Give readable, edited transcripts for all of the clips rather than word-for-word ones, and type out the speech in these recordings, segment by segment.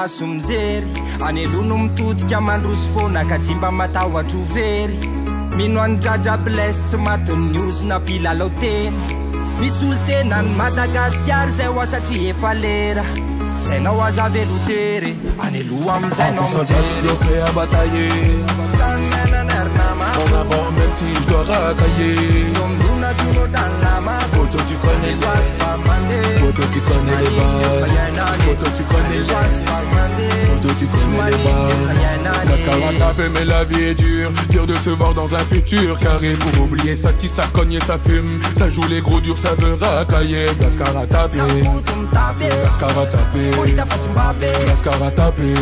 maso mijery any alono mitodika mandroso foana ka tsy mba matahotra ho very mino andradra bless tsy matony news na mpilalao teny misy olo tena ny Madagasikara zay ho satria efa lera zay nao aza velotery any aloha amizay nao mijery prêt à batailler en avant même si je dois racailler Poto tu connais les Poto tu connais les balles Poto tu connais les Poto tu connais les balles Gascar a tapé mais la vie est dure Dur de se voir dans un futur carré pour oublier ça tisse, ça cogne et ça fume Ça joue les gros durs, ça veut racailler Gascar a tapé Gascar a tapé Gascar a tapé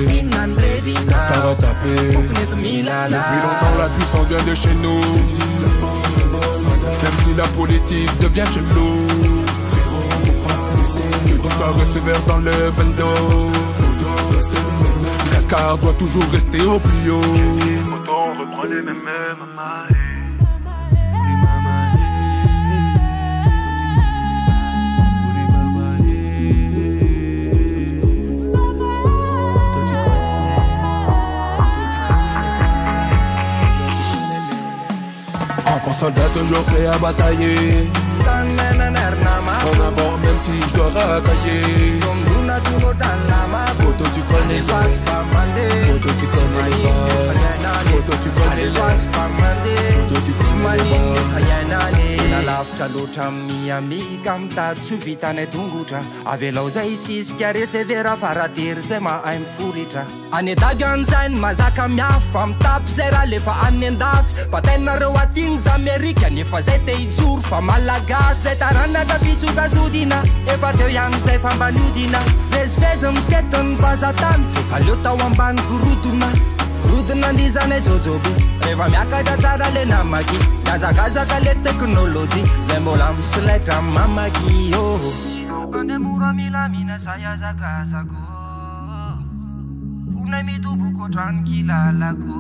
Gascar a tapé Depuis longtemps la puissance vient de chez nous Même si la politique devient chelou Que tout soit receveur dans le bando Gascar doit toujours rester au plus haut Autant on reprend les mêmes Enfant soldat toujours prêt à batailler En avant même si je dois racailler Poto tu connais les Poto tu connais les balles Poto tu connais les Poto tu connais les balles nalavitra loatra miamika mitady tsy ho vitanay tongotra avelao zay sisika resevera faratery zay mahay miforitra any dagy an'izay ny mazaka miafy fa mitapy zay raha lefa any andafy batainareo aty ny Amerika nefa zay te hijoro fa malagasy zay taranaka fitsokazodina efa teo ihany zay fambaniodina vezivezy mitetiny bazatany fefaleo tao ambany gorodona rodina andizany jojoby rehefa miakatra tsara le namaky gazagazaka le teknôlôjy zay mbola misilaitra mamaky andemora milamina zay azakazako fonay mitoboko otrany kilalako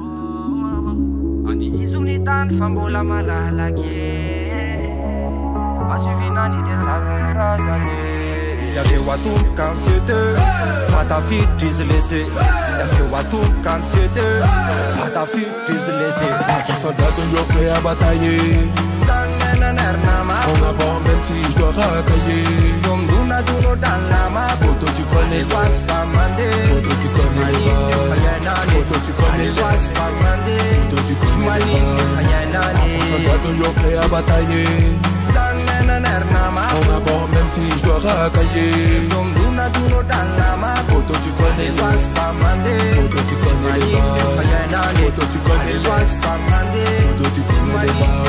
andihizony tany fa mbola malalake asuvinany de tsarony razany Yaveo atomboka ny fete fatafiditra izy lese Yaveo atomboka ny fete fatafiditra izy lese Soldat toujours prêt à batailler En avant même si je dois racailler Poto tu connais les Poto tu connais les balles Poto tu connais les Poto tu connais les balles Soldat toujours prêt à batailler En avant même si je dois racailler Poto tu connais les Poto tu connais les balles Poto tu connais les Poto tu connais les balles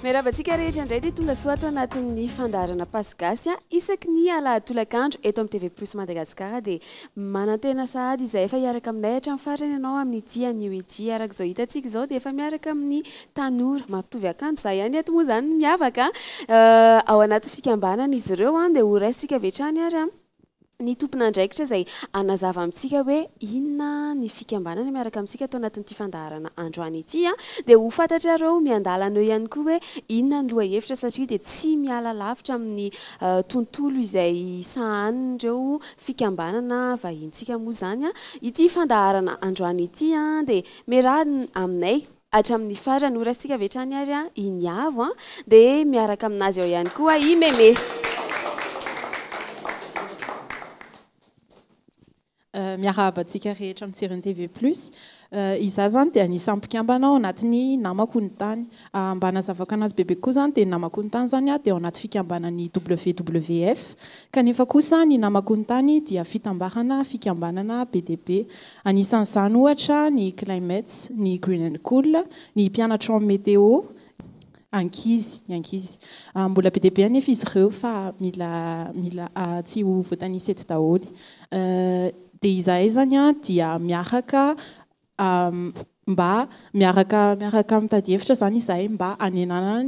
Meravantsika rehetra indray dia tonga soato anatin'ny fandarana Pasy Gasy isaky ny alahadolakandro eto amin'ny TV PLUS Madagaskar dia manantena sahady izay efa hiaraka aminay hatramin'ny farany ianao amin'ny dia anio ety araka izao hitantsika izao dia efa miaraka amin'ny tanora mampitovy akanjo izay ihany eto moa izany miavaka ao anaty fikambanana izy ireo dia ho raisitsika avy hatrany ary ny tompon'andraikitra izay anazava amintsika hoe inona ny fikambanana miaraka amintsika atao anatin'ity fandaharana androany ity dia ho fantatrareo miandalana eo ihany koa hoe inona ny loha hevitra satria dia tsy miala lavitra amin'ny tontolo izay sahanin'ireo fikambanana vahintsika moa izany ity fandaharana androany ity dia miarahana aminay hatramin'ny farany ho raisitsika avy hatrany ary iniavo dia miaraka aminazy ao ihany koa i meme miarahabantsika rehetra amin'ny TV PLUS iza zany dia anisan'ny mpikambana ao anatin'ny Namako Ny Tany mba nazavaka anazy bebe koa zany dia Namako Ny Tany zany dia ao anaty fikambanany WWF kanefa kosa ny Namako Ny Tany dia fitambarana fikambanana BDP anisan'izany ohatra ny climate ny green and cool ny mpianatra amin'ny météo ankizy mbola BDP anefa izy ireo fa mila tsy ho voatanisa eto daholo dia izahay zany dia miaraka mba miaraka mitady hevitra zany izahay mba anenana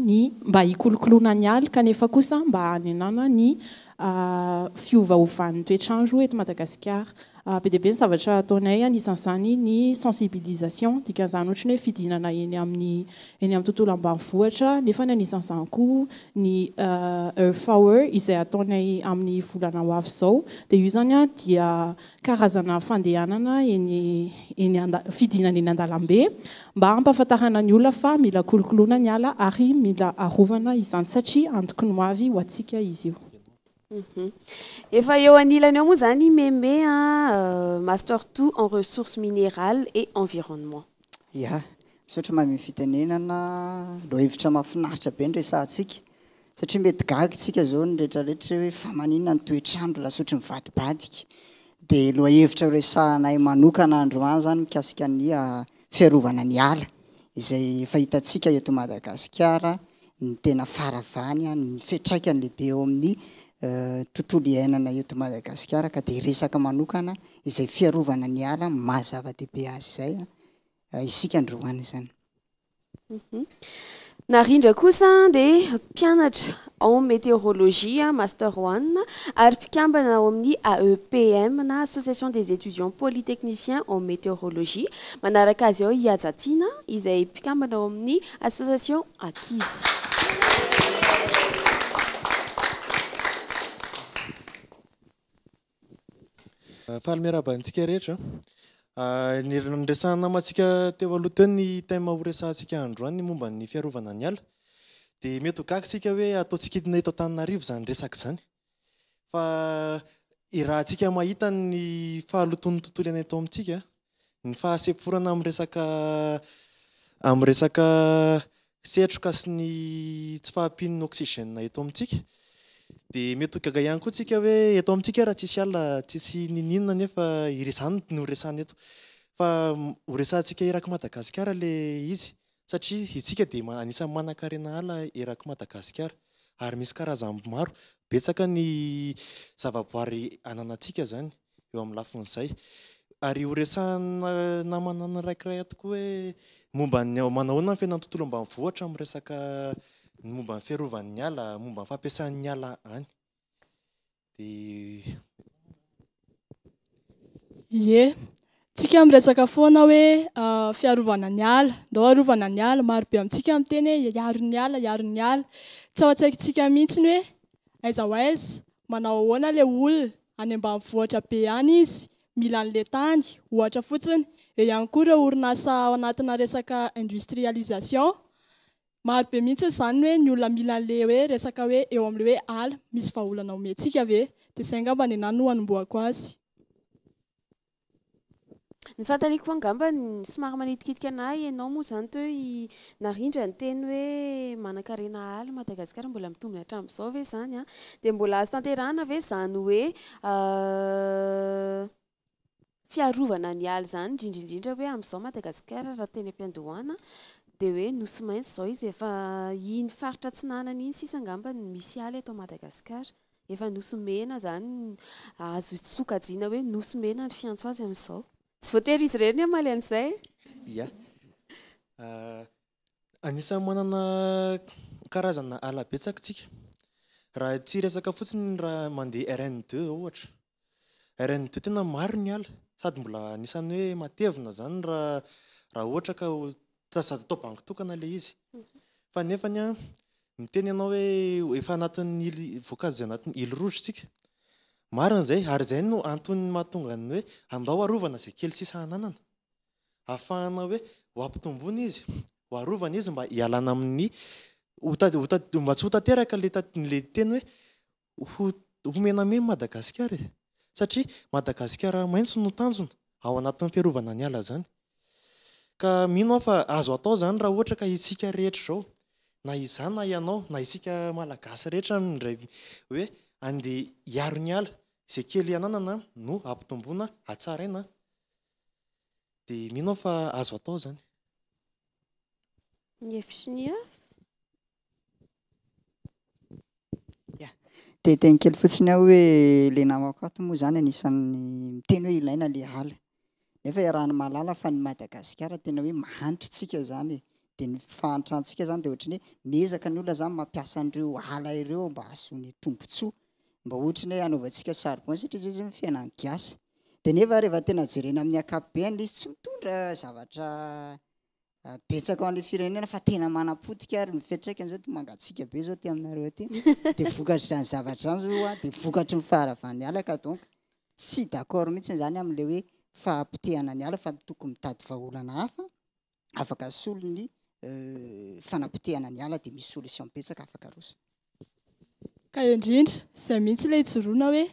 mba hikolokoloana ny aly kanefa kosa mba anenana ny fiovaovan'ny toetrandro eto Madagasikara be dia be ny zavatra ataonay anisan'izany ny sensibilisation dikan'izany ohatra ny hoe fidinana eny amin'ny tontolo ambanivohitra nefa ny anisan'izany koa ny FEVRIER izay ataonay amin'ny volana ho avy izao dia io zany dia karazana fandehanana fidinana eny an-dalambe mba hampahafantarana ny olona fa mila kolokoloina ny ala ary mila arovana izany satria antoky ny ho avy ho antsika izy io. Efa eo anilany eo moa zany meme master 2 en ressources minérales et environnement. Ya, misaotra mamy fitenenana lo hevitra mahafinaritra be ny resantsika satria mety gaga tsika zao ny rehetrarehetra hoe fa maninona ny toetrandro lasotry mivadibadika dia lo hevitra resahanay manokana androany zany mikasika ny fiarovana ny ala izay fahitantsika eto Madagasikara ny tena faravany ny fiantraikany lehibe eo amin'ny tontolo iainana eto Madagasikara ka dia resaka manokana izay fiarovana ny ala mazava-dehibe azy izay isika androany zany. Narindra kosa dia mpianatra en météorologie master 1 ary mpikambana ao amin'ny AEPM na association des étudiants polytechniciens en météorologie manaraka azy ao Iazatiana izay mpikambana ao amin'ny association Akisy. Faly miarabantsika rehetra ny resahana matsika teo aloha teo ny tema ho resahantsika androany momba ny fiarovana ny ala dia mety ho gaga hoe ataontsika edina eto Antananarivo zany resaka zany fa i raha antsika mahita ny fahaloton'ny tontolo iainana eto amintsika ny fahaseporana amin'ny resaka setroka sy ny tsy fahampian'ny oxygène eto amintsika dia mety ho gaga ihany koa tsika hoe eto amintsika raha tsisy ala tsisy ninina nefa izany no resahana eto fa ho resahantsika eraky Madagasikara le izy satria isika dia anisan'ny manan-karena ala eraky Madagasikara ary misy karazany maro betsaka ny zavaboary ananantsika zany eo amin'ny lafin'izay ary ho resahana namanana raikiray tokoa hoe momba ny manahoana ny fiainana tontolo ambanivohitra amin'ny resaka momba ny fiarovan'ny ala momba ny fampiasan'ny ala any dia ye tsika miresaka foana hoe fiarovana ny ala ndao arovana ny ala maro be amintsika miteny hoe iaro ny ala tsy ao an-tsaintsika mihitsy ny hoe aiza ho aiza manao ahoana le olona any ambanivohitra be any izy mila an'le tany ohatra fotsiny eo ihany koa ireo orinasa ao anatina resaka industrialisation maro be mihitsy izany hoe ny olona mila an'le hoe resaka hoe eo amin'le hoe ala misy vahaolana omentsika ve dia izay angamba ny anany no hanomboako azy. Ny fantaniko angamba ny somary manitikitika anahy ianao moa zany teo narindra ny teny hoe manan-karena ala Madagasikara mbola mitombina hatramin'izao ve zany dia mbola azo tanterahana ve zany hoe fiarovana ny ala zany indrindrindrindra hoe amin'izao Madagasikara raha teny am-piandohana dia hoe nosy maintso izao izy efa iny faritra atsinanana iny sisa angamba ny misy ala eto Madagasikara efa nosy mena zany azo sokajiana hoe nosy mena ny fiantso azy amin'izao. Tsy voatery izy ireny amaly an'izay. Ya. Anisan'ny manana karazana ala betsaka tsika. Raha tsy resaka fotsiny raha mandeha RN2 ohatra. RN2 tena maro ny ala sady mbola anisan'ny hoe matevina zany raha ohatra ka sady atao banky tokana le izy. Fa nefa miteny ianao hoe efa anatin'ny voankazo izay anatin'ny ilo rouge tsika. Marina izay ary izay no antony mahatonga ny hoe andao arovana izay kely sisa ananana ahafahana hoe ho ampitomboina izy ho arovana izy mba hialana amin'ny mba tsy ho tanteraka le teny hoe homenameny Madagasikara satria Madagasikara maintso no tanjona ao anatin'ny fiarovana ny ala zany ka mino fa azo atao zany raha ohatra ka isika rehetra zao na izany na ianao na isika malagasy rehetra ndray hoe andeha hiaro ny ala izay kely ananana no ampitomboina hatsaraina dia mino fa azo atao zany. Ny hevitry ny hafa. Dia teny kely fotsiny aho hoe le namako ato moa zany anisan'ny miteny hoe ilaina le ala nefa iarahany malala fa ny Madagasikara tena hoe mahanitra tsika zany dia ny fahanitrantsika zany dia ohatrany hoe miezaka ny olona zany mampiasa an'ireo ala ireo mba ahazoany tombontsoa mba ohatrany hoe anaovantsika charbon satria izy ny fiainany gasy dia nefa rehefa tena jerena amin'ny ankapobeny izy tsy mitondra zavatra betsaka ao an'ilay firenena fa tena manam-potika ary mifetraikany zao mangatsika be zao ty aminareo aty dia vokatry ny zavatra any zao dia vokatry ny faharavany alaka donc tsy d'accord mihitsy zany amin'le hoe fahampitehana ny ala fa tokony mitady vahaolana hafa afaka solo ny fanampitehana ny ala dia misy solution betsaka afaka rosa ka indrindra zay mihitsy ilay ijoroana hoe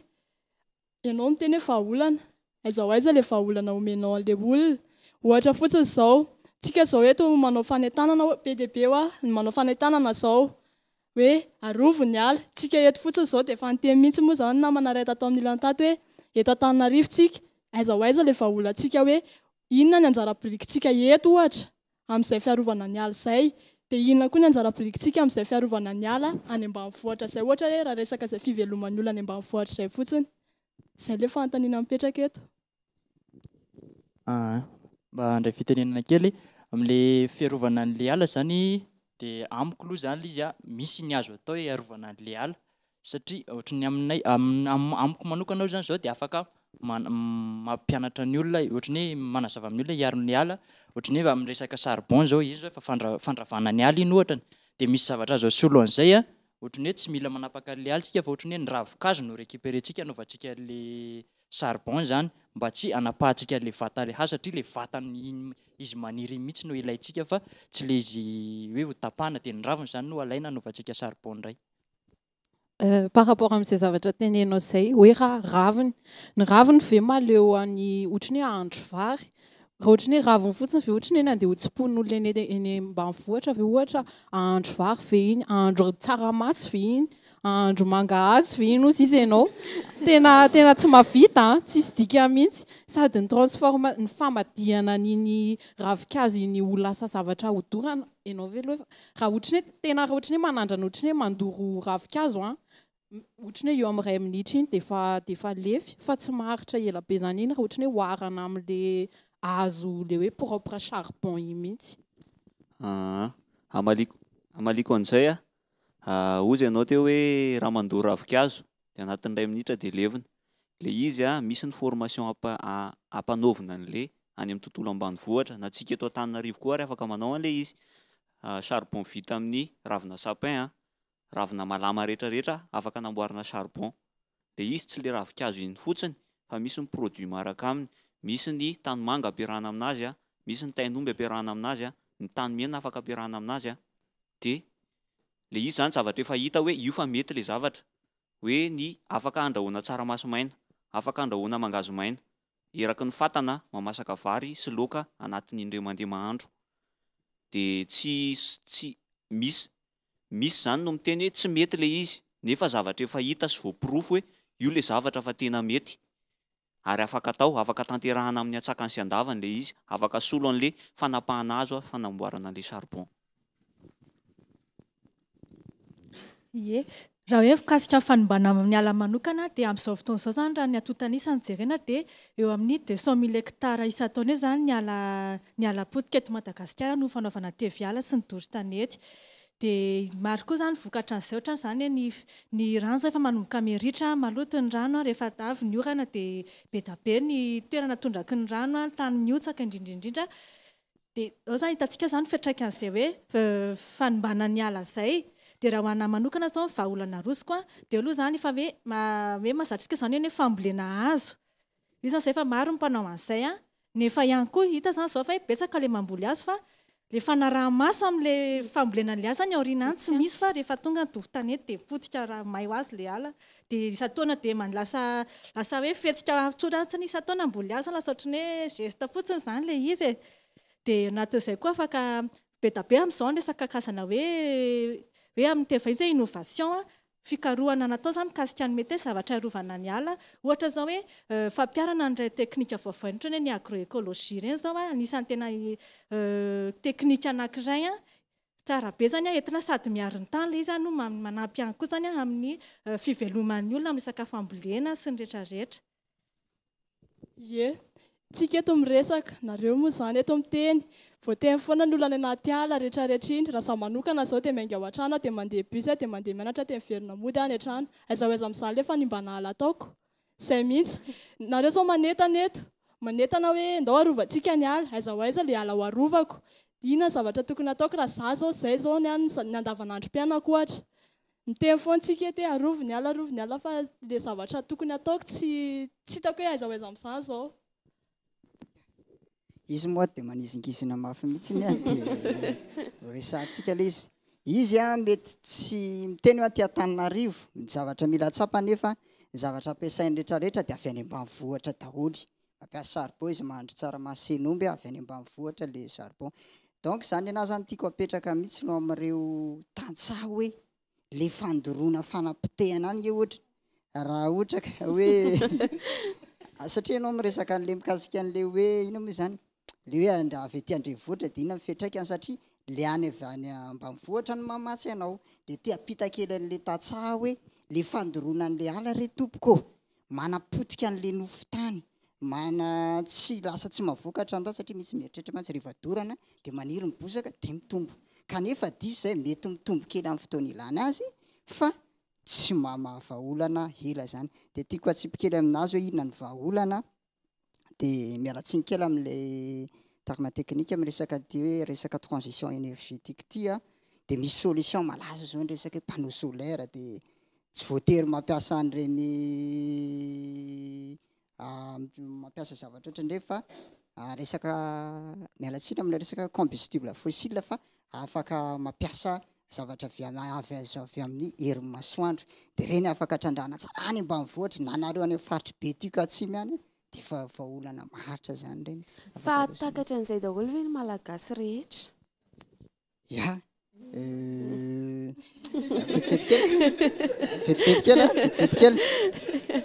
ianao miteny hoe vahaolana aiza ho aiza ilay vahaolana omenao an'ilay olona ohatra fotsiny izao tsika zao eto manao fanentanana be dia be hoa manao fanentanana zao hoe arovo ny ala tsika eto fotsiny zao dia efa niteny mihitsy moa zany namana ray tato amin'ny ilantato hoe eto Antananarivo tsika aiza ho aiza ilay vahaolantsika hoe inona ny anjara birikintsika eto ohatra amin'izay fiarovana ny ala izay dia inona koa ny anjara birikintsika amin'izay fiarovana ny ala any ambanivohitra izay ohatra hoe raha resaka izay fiveloman'ny olona any ambanivohitra izay fotsiny izay ilay fanontaniana mipetraka eto. Mba handray fitenenana kely amin'ilay fiarovana an'ilay ala zany dia amiko aloha zany izy misy ny azo atao hoe arovana an'ilay ala satria ohatran'ny aminay amiko manokana zany zao dia afaka mampianatra ny olona ohatran'ny hoe manazava amin'ny olona hiaro ny ala ohatran'ny hoe amin'ny resaka charbon zao izy efa fandravana ny ala iny ohatrany dia misy zavatra azo solo an'izay ohatran'ny hoe tsy mila manapaka le alitsika fa ohatran'ny hoe ny ravin-kazo no récupérentsika anaovantsika le charbon zany mba tsy anapahantsika le vata le hazo satria le vatany izy maniry mihitsy no ilayntsika fa tsy le izy hoe ho tapahana dia ny raviny zany no alaina anaovantsika charbon indray. Par rapport amin'izay zavatra tenenao izay hoe raha raviny ny raviny ve maleo any ohatran'ny hoe ahandro vary raha ohatran'ny hoe raviny fotsiny ve ohatran'ny hoe andeha hotsipon'olona eny ambanivohitra ve ohatra ahandro vary ve iny ahandro tsaramaso ve iny ahandro mangahazo ve iny ozy izy ianao tena tsy mahavita tsisy dika mihitsy sady ny transforma ny famadihana n'iny ravin-kazo iny ho lasa zavatra hodorana ianao ve aloha raha ohatran'ny hoe tena raha ohatran'ny hoe manandrana ohatran'ny hoe mandoro ravin-kazo ohatran'ny hoe eo amin'ny 2 minitra iny dia efa lefy fa tsy maharitra ela be zany iny raha ohatran'ny hoe oharana amin'le hazo le hoe propre charbon iny mihitsy. Amaliko an'izay ozy ianao teo hoe raha mandoro ravin-kazo dia anatin'ny 2 minitra dia levina le izy misy ny formation ampanaovina an'le any amin'ny tontolo ambanivohitra na tsika eto Antananarivo koa ary afaka manao an'le izy charbon vita amin'ny ravina sapin ravina malama rehetrarehetra afaka namboarina charbon dia izy tsy le ravin-kazo iny fotsiny fa misy ny produit maraka aminy misy ny tanimanga ampiarahana aminazy misy ny tainomby ampiarahana aminazy ny tanimena afaka ampiarahana aminazy dia le izy zany zavatra efa hita hoe io fa mety le zavatra hoe ny afaka andrahoana tsaramaso maina afaka andrahoana mangazo maina eraky ny fatana mamasaka vary sy laoka anatin'ny indray mandeha mahandro dia tsy misy zany no miteny hoe tsy mety le izy nefa zavatra efa hita sy voapirofo hoe io le zavatra fa tena mety ary afaka atao afaka tanterahana amin'ny atsakany sy andavany le izy afaka solo an'le fanapahana azo fanamboarana le charbon. Ie raha hoe fikasika fanimbana amin'ny ala manokana dia amin'izao fotoana izao zany raha ny atotanisa jerena dia eo amin'ny 200 000 hectares isan-taona zany ny ala potika eto Madagasikara no fanaovana TV ala sy ny doro tanety dia maro koa zany vokatra an'izay ohatrany zany ny rano zao efa manomboka miritra maloto ny rano rehefa avy ny orana dia be da be ny toerana tondraky ny rano tany miotsaka indrindra dia ao zany hitantsika zany fiantraikan'izay hoe fanimbana ny ala izay. Dia raha hoana manokana zao vahaolana rosiko dia aloha zany efa hoe mahazatritsika zany hoe fambolena hazo io zany izay efa maro ny mpanao an'izay nefa ihany koa hita zany zao fa betsaka le mamboly hazo fa le fanaraha-maso amin'le fambolena le hazo zany aorianany tsy misy fa rehefa tonga ny doro tanety dia potika raha may ho azy le ala dia isan-taona dia lasa hoe fetsika tsorantsiny isan-taona mboly hazo lasa ohatrany hoe geste fotsiny zany le izy dia anatin'izay koa afaka be da be amin'izao ny resaka kasana hoe amin'ny TV zay innovation fikarohana natao zany mikasika ny mety zavatra arovana ny ala ohatra zao hoe fampiarana ny teknika vaovao ohatra ny agroécologie ireny zao anisan'ny tena teknika anankiray tsara be zany entina sady miaro ny tany le izy no manampy ihany koa zany amin'ny fiveloman'ny olona amin'ny resaka fambolena sy ny rehetrarehetra. Ie tsika eto miresaka nareo moa zany eto miteny voateny foana ny olona anaty ala rehetrarehetra iny raha manokana zao dia mainga ao an-trano dia mandeha bus dia mandeha mianatra dia miverina mody any an-trano aiza ho aiza amin'izany le fanimbana ala ataoko zay mihitsy nareo zao manetana hoe ndao arovantsika ny ala aiza ho aiza le ala ho arovako ina zavatra tokony ataoko raha za zao zay zao ny andavanandro mpianako ohatra miteny foantsika te arovo ny ala fa le zavatra tokony ataoko tsy hitako hoe aiza ho aiza amin'izany zao izy moa dia manizingizina mafy mihitsy ny dia resantsika le izy mety tsy miteny hoe aty Antananarivo ny zavatra mila tsapa nefa ny zavatra ampiasainy rehetrarehetra dia avy any ambanivohitra daholo mampiasa charbon izy mahandro tsara masenomby avy any ambanivohitra le charbon donc zany anazany tiako apetraka mihitsy no amin'ireo tantsaha hoe le fandoroana fanampitehana any ohatra raha ohatra ka hoe satria anao miresaka an'le mikasika an'le hoe ina moa zany le hoe avy ety andrenivohitra dia ina mifetraikany satria le any avy any ambanivohitra no mamatsy anao dia te apita kely an'le tantsaha hoe le fandoroana an'le ala re tompoko manapotika an'le nofo-tany mana tsy lasa tsy mavokatra andao satria misy mieritreritra mantsy rehefa dorana dia maniry ny bozaka dia mitombo kanefa diso zay mety mitombo kely amin'ny fotoana ilana azy fa tsy mahavaolana hela zany dia tiako atsipikely aminazy hoe inona ny vahaolana dia mialatsiny kely amin'ilay terme technique amin'ny resaka ty hoe resaka transition énergétique ty dia misy solution malaza zao ny resaka hoe panneau solaire dia tsy voatery mampiasa an'ireny mampiasa zavatra ohatra ndray fa resaka mialatsiny amin'ny resaka combustible fossile fa afaka mampiasa zavatra avy amin'ny herin'ny masoandro dia reny afaka trandrana tsara any ambanivohitra na nareo any amin'ny faritra be tiako atsimy any dia efa vahaolana maharitra zany reny fa takatra an'izay daholo hoe ny malagasy rehetra ya vetivety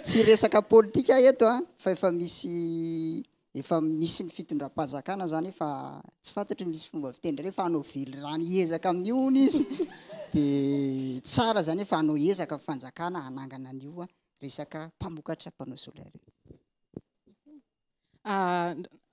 tsy resaka politika eto fa efa misy ny fitondram-panjakana zany fa tsy fantatry misy fomba fitendry rehefa hanao vely rano ezaka amin'ny ony izy dia tsara zany efa hanao ezaka fanjakana hanangana an'io resaka mpamokatra panneau solaire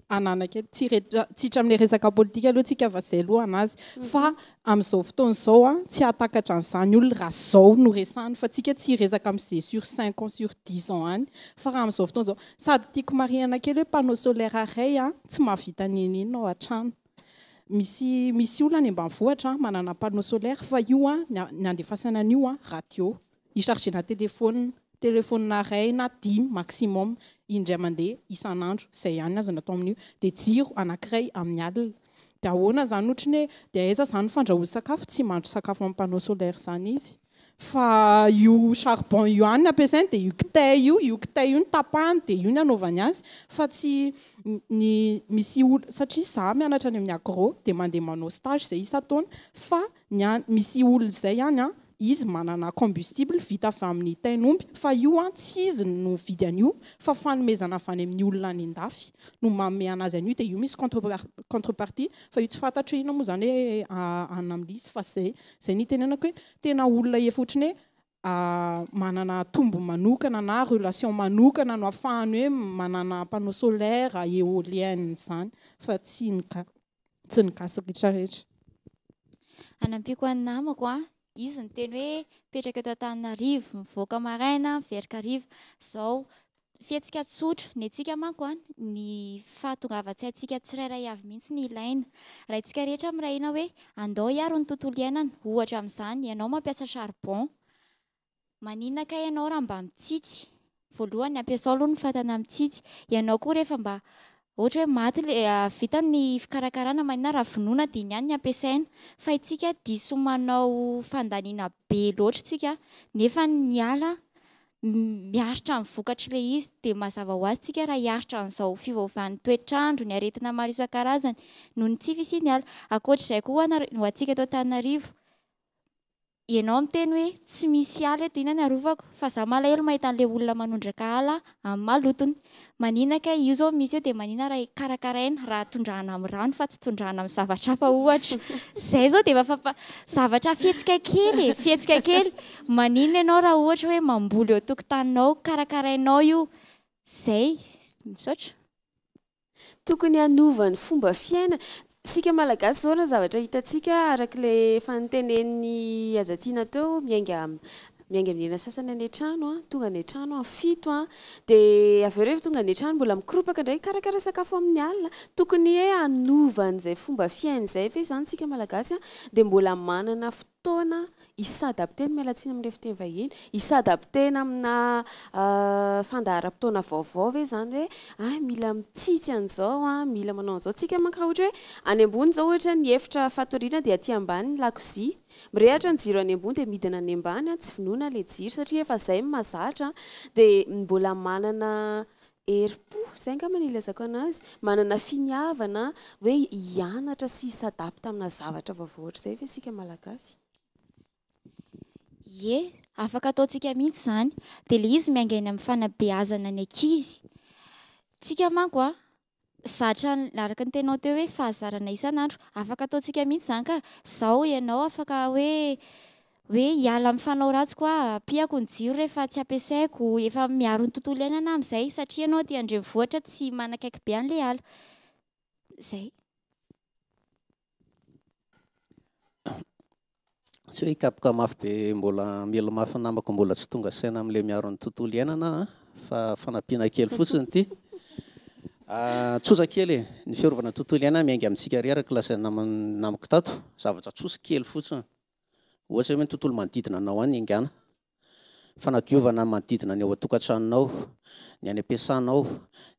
ananake tsitra amin'le resaka politika aloha tsika fa zay aloha anazy fa amin'izao fotoana izao tsy hatakatra an'izany olona raha zao no resahany fa tsika tsy resaka amin'izay sur 5 ans sur 10 ans any fa raha amin'izao fotoana izao sady tiako marihana kely hoe panneau solaire iray tsy mahavita ninino ao an-trano misy olona any ambanivohitra manana panneau solaire fa io ny andefasana an'io radio ichargena telefônina ray na 10 maximum indray mandeha isan'andro zay ihany azo natao amin'io dia jiro anankiray amin'ny alina dia ahoana zany ohatra ny hoe dia aiza zany fandrahoana sakafo tsy mandro sakafo amin'ny panneau solaire zany izy fa io charbon io ihany ampiasainy dia io kitay io ny tapahany dia io ny anaovany azy fa tsy misy satria za mianatra any amin'ny agro dia mandeha manao stage zay isa-taona fa misy olona zay ihany izy manana combustible vita avy amin'ny tainomby fa io tsy izy no vidy an'io fa fanomezana avy any amin'ny olona any an-dafy no manome anazy an'io dia io misy contrepartie fa io tsy fantatro ina moa zany hoe anamlisy fa zay ny tenenako hoe tena olona efa ohatrany hoe manana tombo manokana na relation manokana no ahafahany hoe manana panneau solaire éolienne zany fa tsy ny gasy rehetrarehetra anampiko any namako izy ny teny hoe petraka eto Antananarivo mivoaka maraina miverika hariva zao fietsika tsotra ny antsika manko ny fahatongavan-tsaintsika tsirairay avy mihitsy ny ilaina raha itsika rehetra miray ina hoe andao hiaro ny tontolo iainana ohatra amin'izany ianao mampiasa charbon maninona ka ianao raha mba mitsitsy voalohany ampiasao aloha ny fatana mitsitsy ianao koa rehefa mba ohatra hoe maty vita ny fikarakarana maninona raha vonoina dia iny ihany ny ampiasaina fa itsika diso manao fandaniana be loatra tsika nefa ny ala miaritra amin'ny vokatra ilay izy dia mazava ho azy tsika raha hiaritra an'izao fiovaovan'ny toetrandro ny aretina maro isan-karazany noho ny tsy fisian'ny ala ankoatr'izay koa ho antsika eto Antananarivo ianao miteny hoe tsy misy ala eto ina ny arovako fa za malahelo mahita an'ilay olona manondraka ala amin'ny malotony maninona ka io zao misy eo dia maninona raha karakaraina raha tondrahana amin'ny rano fa tsy tondrahana amin'ny zavatra hafa ohatra zay zao dia efa zavatra fihetsika kely maninona ianao raha ohatra hoe mamboly eo tokotaninao karakarainao io zay misaotra tokony hanovany fomba fiaina sika malagasy zao na zavatra hitatsika arak'ilay fantenen'ny azatiana teo miainga miainga amin'ny sasany any trano tonga any trano fito dia avy eo rehefa tonga any trano mbola mikropaka ndray karakara sakafo amin'ny alina tokony hoe anovan'izay fomba fiain'izay fe zany tsika malagasy dia mbola manana fotoana isadaptena mialatsiny amin'ny fiteny vahiny isadaptena amina fandaharam-potoana vaovao ve zany hoe mila mitsitsy an'izao mila manao an'izao tsika manka ohatra hoe any ambony zao ohatra ny efitra fatoriana dia aty ambany ny lakozia mirehatra ny jiro any ambony dia midina any ambany tsy finoana le jiro satria efa zay mahazatra dia mbola manana herim-po zay angamba ny ilazako anazy manana finiavana hoe hianatra sy isadapta amina zavatra vaovao ohatra zay fa sika malagasy afaka ataontsika mihitsy zany dia le izy miaingainy amin'ny fanabeazana ny ankizy tsika manko zatra araka ny tenao teo hoe fahazarana isan'andro afaka ataontsika mihitsy zany ka zao ianao afaka hoe hiala amin'ny fanao ratsy koa piako ny jiro rehefa tsy ampiasaiko efa miaro ny tontolo iainana amin'izay satria ianao dia andrenivohitra tsy manakaiky be an'ilay ala zay tsy hoe hikapoka mafy be mbola mila mafy namako mbola tsy tonga saina amin'ilay miaro ny tontolo iainana fa fanampiana kely fotsiny ity tsosa kely ny fiarovana tontolo iainana miainga amintsika ry araka lasaina namako tato zavatra tsosa kely fotsiny ohatra hoe ny tontolo manodidina anao any ingana fanadiovana manodidina ny ao atokantranonao ny any ampiasanao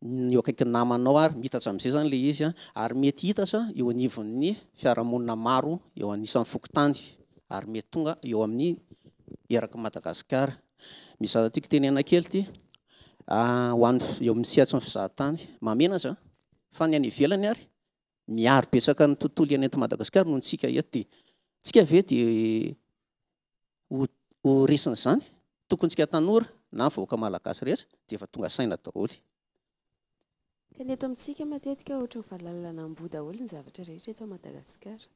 ny eo akaiky namanao ary mitatra amin'izay zany le izy ary mety hitatra eo anivon'ny fiarahamonina maro eo anisan'ny fokontany ary mety tonga eo amin'ny eraky Madagasikara misy zavatra tiako tenena kely ty ho an'ny eo amin'ny siatry ny fizahatany mamenatra fa ny any ivelany ary miaro betsaka ny tontolo iaina eto Madagasikara noho ntsika eto dia tsika ve dia ho resin'izany tokony tsika tanora na vahoaka malagasy rehetra dia efa tonga saina daholo tena eto amintsika matetika ohatra ny fahalalana amboa daholo ny zavatra rehetra eto Madagasikara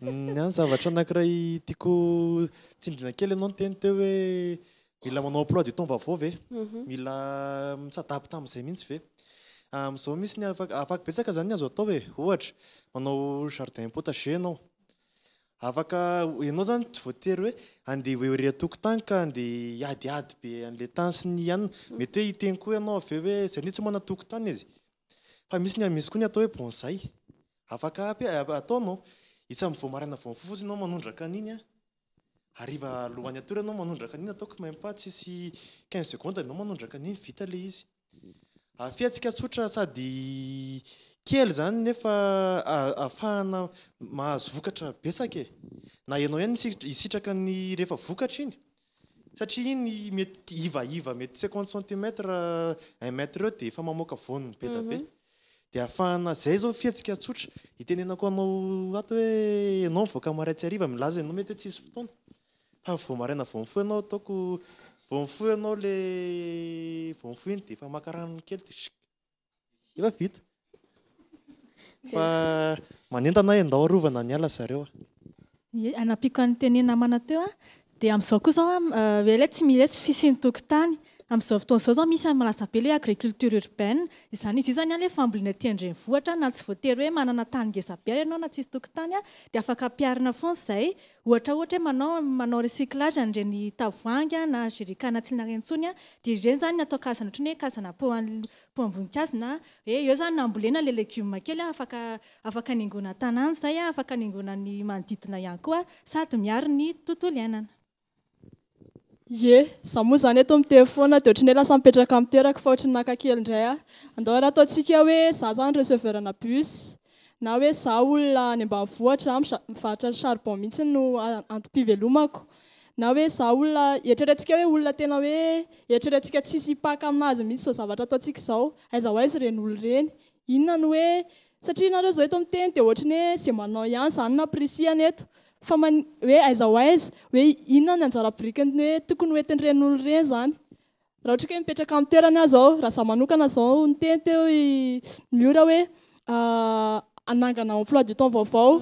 ny any zavatra anankiray tiako tsindrina kely ianao ny teny teo hoe mila manao emploi du temps vaovao ve mila misadapta amin'izay mihitsy ve amin'izao misy ny afaka betsaka zany azo atao hoe ohatra manao jardin potager ianao afaka ianao zany tsy voatery hoe andeha hoe tokotany ka andeha hiadiady be an'le tany sy ny ihany mety hoe hiteny koa ianao avy hoe zany tsy mana tokotany izy fa misy koa ny atao hoe bonsai afaka ataonao isamby vao maraina vao mifofotsy ianao manondraka an'iny hariva alohan'ny atory ianao manondraka an'iny ataoko même pas tsisy 15 secondes ianao manondraka an'iny vita le izy fiatsika tsotra sady kely zany nefa ahafahana mahazo vokatra betsaka na ianao ihany isitraka ny rehefa vokatra iny satria iny mety iva mety 50 cm 1 mètre eo dia efa mamoaka voany be da be dia ahafahana zay zao fiatsika tsotra itenenako anao ato hoe ianao mivoaka maraitsy hariva milaza ianao mety hoe tsisy fotoana fa vao maraina vao mifoha ianao ataoko vao mifoha ianao le vao mifoha iny dia efa maka rano kely dia efa vita fa manentana endao arovana ny ala zareo anampiko ny tenena namana teo dia amin'izao koa zao hoe tsy miletsy fisiany tokotany amin'izao fotoana izao zao misy malaza be le agriculture urbaine izany izy zany le fambolena aty andrenivohitra na tsy voatery hoe manana tany ngeza be ianao na tsisy tokotany dia afaka ampiarina foana izay ohatra hoe manao recyclage an'ireny tavoahangy na jerikana tsy narentsony dia ireny zany atao kasana ohatry ny hoe kasana poam-boninkazo na eo zany nambolena le legioma kely afaka haingona tanàna izay afaka haingona ny manodidina ihany koa sady miaro ny tontolo iainana za moa zany eto amin'ny telefona dia ohatry ny lasa mipetraka amin'ny toeraka fa ohatry ny nakakely indray andao raha ataontsika hoe za zany receveur-na bus na hoe za olona any ambanivohitra mivarotra charbon mihitsy no antom-pivelomako na hoe za olona eritreretintsika hoe olona tena hoe eritreretintsika tsisy hipaka aminazy mihitsy zao zavatra ataontsika izao aiza ho aiza ireny olo ireny inona no hoe satria nareo zao eto amin'ny teny dia ohatry ny hoe zay manao ihany zany naprisiana eto fa hoe aiza ho aiza hoe inona ny anjara birikiny hoe tokony hoentin'ireny olo ireny zany raha ohatra hoe mipetraka amin'ny toerana zao raha za manokana zao ny teny teo miora hoe anangana emploi du temps vaovao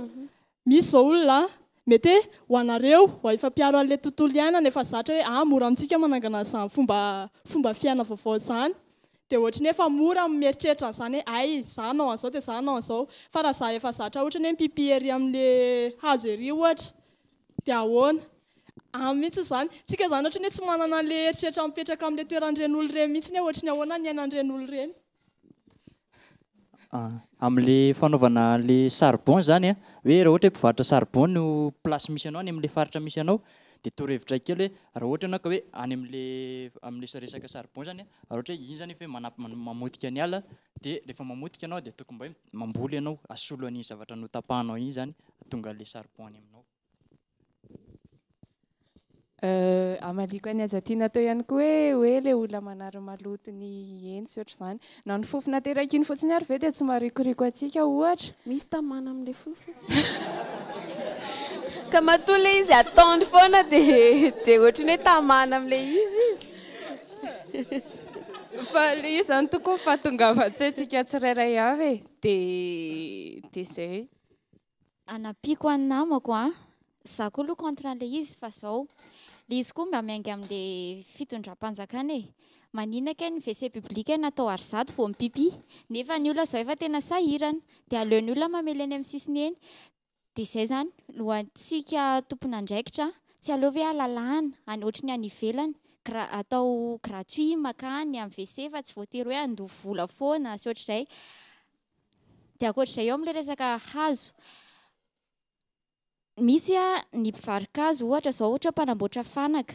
misy zao olona mety hoe ho anareo ho ifampiaro an'ilay tontolo iainana efa zatra hoe mora amintsika manangana zany fomba fiaina vaovao zany dia ohatry ny efa mora mieritreritra an'izany hoe za nao an'izao dia za nao an'izao fa raha za efa zatra ohatra ny hoe mpipi ery amin'le hazo ery ohatra dia ahoana mihitsy zany tsika zany ohatry ny hoe tsy manana le eritreritra mipetraka amin'le toeran-dren'olo reny mihitsy ny ohatry ny ahoana ny ainan-dren'olo reny amin'le fanaovana le charbon zany a hoe raha ohatra hoe mpivarotra charbon no place misy anao any amin'le faritra misy anao dia torohevitra kely hoe raha ohatra ianao ka hoe any amin'le resaka charbon zany raha ohatra hoe iny zany efa mamotika ny ala dia rehefa mamotika anao dia tokony mba hoe mamboly ianao asolo an'iny zavatra no tapahanao iny zany tonga le charbon any aminao. Amaliko any azatiana tao ihany koa hoe le olona manary maloto ny eny sy ohatra izany na ny fofona teraka iny fotsiny ary ve dia tsy marikoriko atsika ohatra misy tamana amin'le fofo ka matoa le izy ataony foana dia ohatry ny hoe tamana amin'le izy fa le izy zany tokony fahatongava-tsy tsika tsirairay avy dia zay anapiko any namako za koa aloha contre an'le izy fa zao le izy koa mba miainga amin'le fitondram-panjakana maninona ke ny WC public natao ary zato vao mipipi nefa ny olona zao efa tena sahirana dia aleon'ny olona mameleny amin'ny sisiny eny dia izay zany no antsika tompona andraikitra tsy aleo hoe alalàna any ohatry ny any ivelany atao gratuit makany amin'ny WC fa tsy voatery hoe andoha vola foana sy ohatr'izay dia ankoatr'izay eo amin'le resaka hazo misy ny mpivarikazo ohatra zao ohatra mpanamboatra fanaka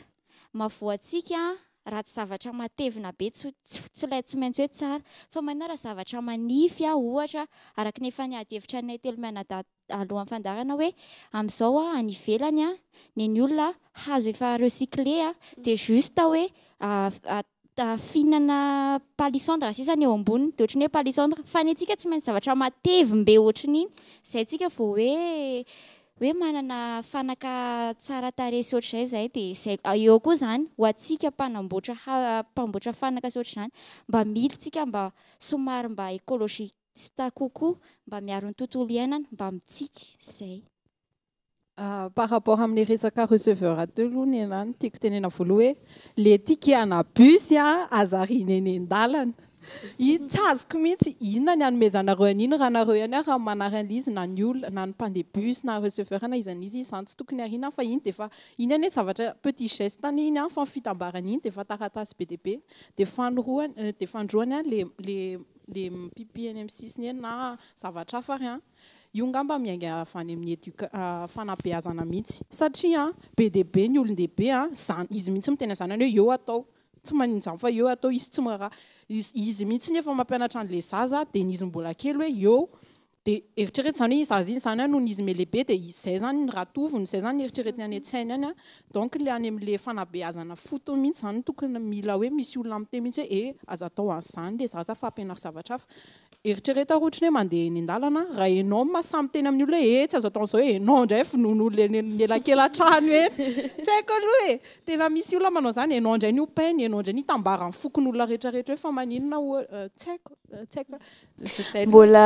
mavoatsika raha tsy zavatra matevina be tsy ilay tsy maintsy hoe tsara fa manara zavatra manify ohatra araka nefa ny adihevitra ny telo miana alohan'ny fandarana hoe amin'izao any ivelany ny olona hazo efa recyclé dia juste hoe fihinana palissandre sisany eo amboniny dia ohatry ny hoe palissandre fa ny antsika tsy maintsy zavatra matevim-be ohatry n'iny izay tsika vao hoe manana fanaka tsara tarehy sy ohatr'izay zay dia zay eo koa zany ho atsika mpamboatra fanaka sy ohatr'izany mba militsika mba somary mba écologiste kokoa mba miaro ny tontolo iainana mba mitsitsy zay. Par rapport amin'ny resaka receveur teo aloha ny anany tiako tenena voaloha hoe le tikehana bus azarina eny an-dalana itsazoko mihitsy inona ny anomezanareo an'iny raha nareo ihany raha manary an'izy na ny olona na ny mpandeha bus na receveur na izany izy izany tsy tokony arina fa iny dia fa iny anie zavatra petit geste tany iny fa fitambarana iny dia fa taratasy be dia be dia fandroany le mipipi any amin'ny sisiny eny na zavatra hafa ary io ngamba miainga avany amin'ny fanabeazana mihitsy satria be dia be ny olon-dehibe izy mihitsy mitena zanany hoe eo atao tsy maninona izany fa eo atao izy tsy maraha izy mihitsy nefa mampianatra an'le zaza dia n'izy mbola kely hoe eo dia eritrerety zany hoe zaza iny zany noho n'izy melehibe dia izay zany ny ratovony izay zany ny eritreretiny any an-tsainy any donc le any amin'le fanabeazana fotony mihitsy zany tokony mila hoe misy olona miteny mihitsy hoe aza atao an'izany le zaza fa ampianary zavatra hafa eritrereto ohatra hoe mandeha eny an-dalana raha enao masamy teny amin'ny olona hoe tsy azo atao an'izao hoe enao indray finoan'olona eny elakelan-trano eny tsy haiko aloha hoe tena misy olona manao zany enao indray ny opainy enao indray ny tambara ny fokon'olona rehetrarehetra hoe fa maninona tsy haiko mbola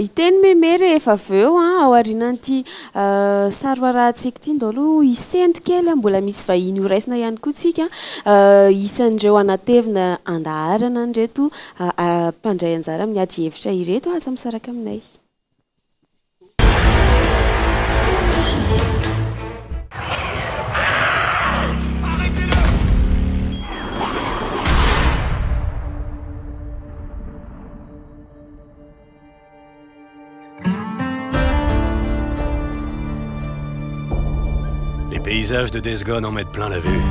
iteny meme rehefa aveo ao aorianan'ity saroarantsika ity ndalo isendry kely mbola misy vahiny horaisina ihany koa tsika isan'ireo anatevina andaharana nreto mpandray anjara amin'ny ady hevitra ireto aza misaraka aminay. Les paysages de Desgone en mettent plein la vue.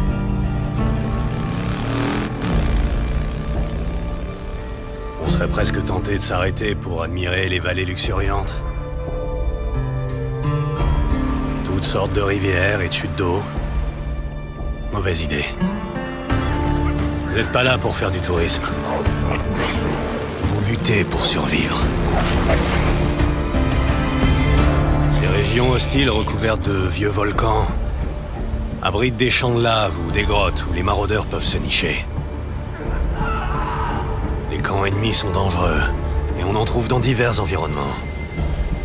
On serait presque tenté de s'arrêter pour admirer les vallées luxuriantes. Toutes sortes de rivières et de chutes d'eau. Mauvaise idée. Vous n'êtes pas là pour faire du tourisme. Vous luttez pour survivre. Ces régions hostiles recouvertes de vieux volcans abritent des champs de lave ou des grottes où les maraudeurs peuvent se nicher. Les camps ennemis sont dangereux et on en trouve dans divers environnements,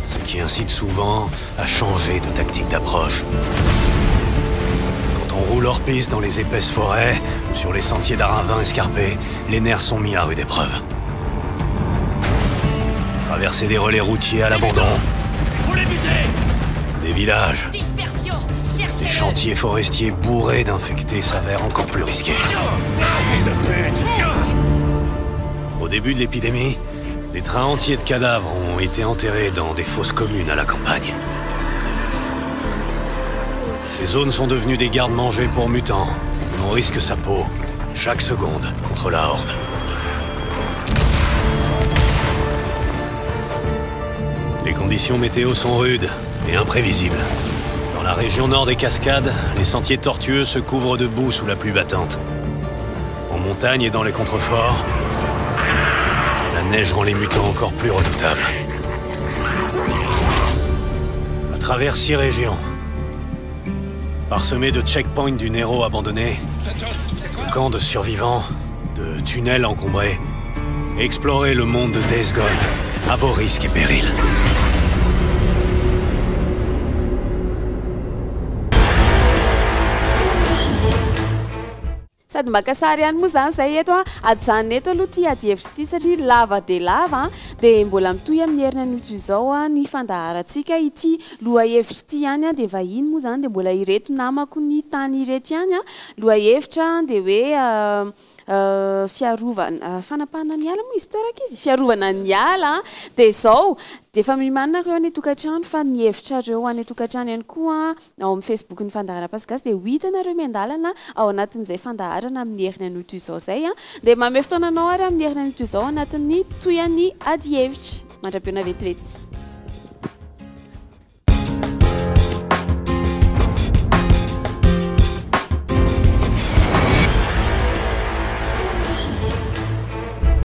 ce qui incite souvent à changer de tactique d'approche. Quand on roule hors piste dans les épaisses forêts ou sur les sentiers d'aravin escarpés, les nerfs sont mis à rude épreuve. Traverser des relais routiers à l'abandon, des villages, les chantiers forestiers bourrés d'infectés s'avèrent encore plus risqués. Fils de pute! Au début de l'épidémie, des trains entiers de cadavres ont été enterrés dans des fosses communes à la campagne. Ces zones sont devenues des gardes-manger pour mutants. On risque sa peau chaque seconde contre la horde. Les conditions météo sont rudes et imprévisibles. Dans la région nord des Cascades, les sentiers tortueux se couvrent de boue sous la pluie battante. En montagne et dans les contreforts, la neige rend les mutants encore plus redoutables. À travers 6 régions, parsemées de checkpoints du Nero abandonnés, de camps de survivants, de tunnels encombrés, explorez le monde de Days Gone à vos risques et périls. Sady maka sary ihany moa zany zay eto ajanona eto aloha ty ady hevitra ty satria lava dia lava dia mbola mitohy amin'ny herina an'ito izao ny fandaharantsika ity lohahevitra ty ihany dia vahiny moa zany dia mbola ireto namako ny tany ireto ihany lohahevitra dia hoe fiarovana fanapahana ny ala moa izy toeraka izy fiarovana ny ala dia zao dia efa mimanareo any tokantrano fa ny hevitrareo any tokantrano ihany koa ao amin'ny Facebook ny fandaharana Pasy Gasy dia ho hitanareo miandalana ao anatin'izay fandaharana amin'ny heriny an'ito izao zay dia manome fotoananao ary amin'ny heriny an'ito izao anatin'ny toyany ady hevitra mandra-piona vetivety.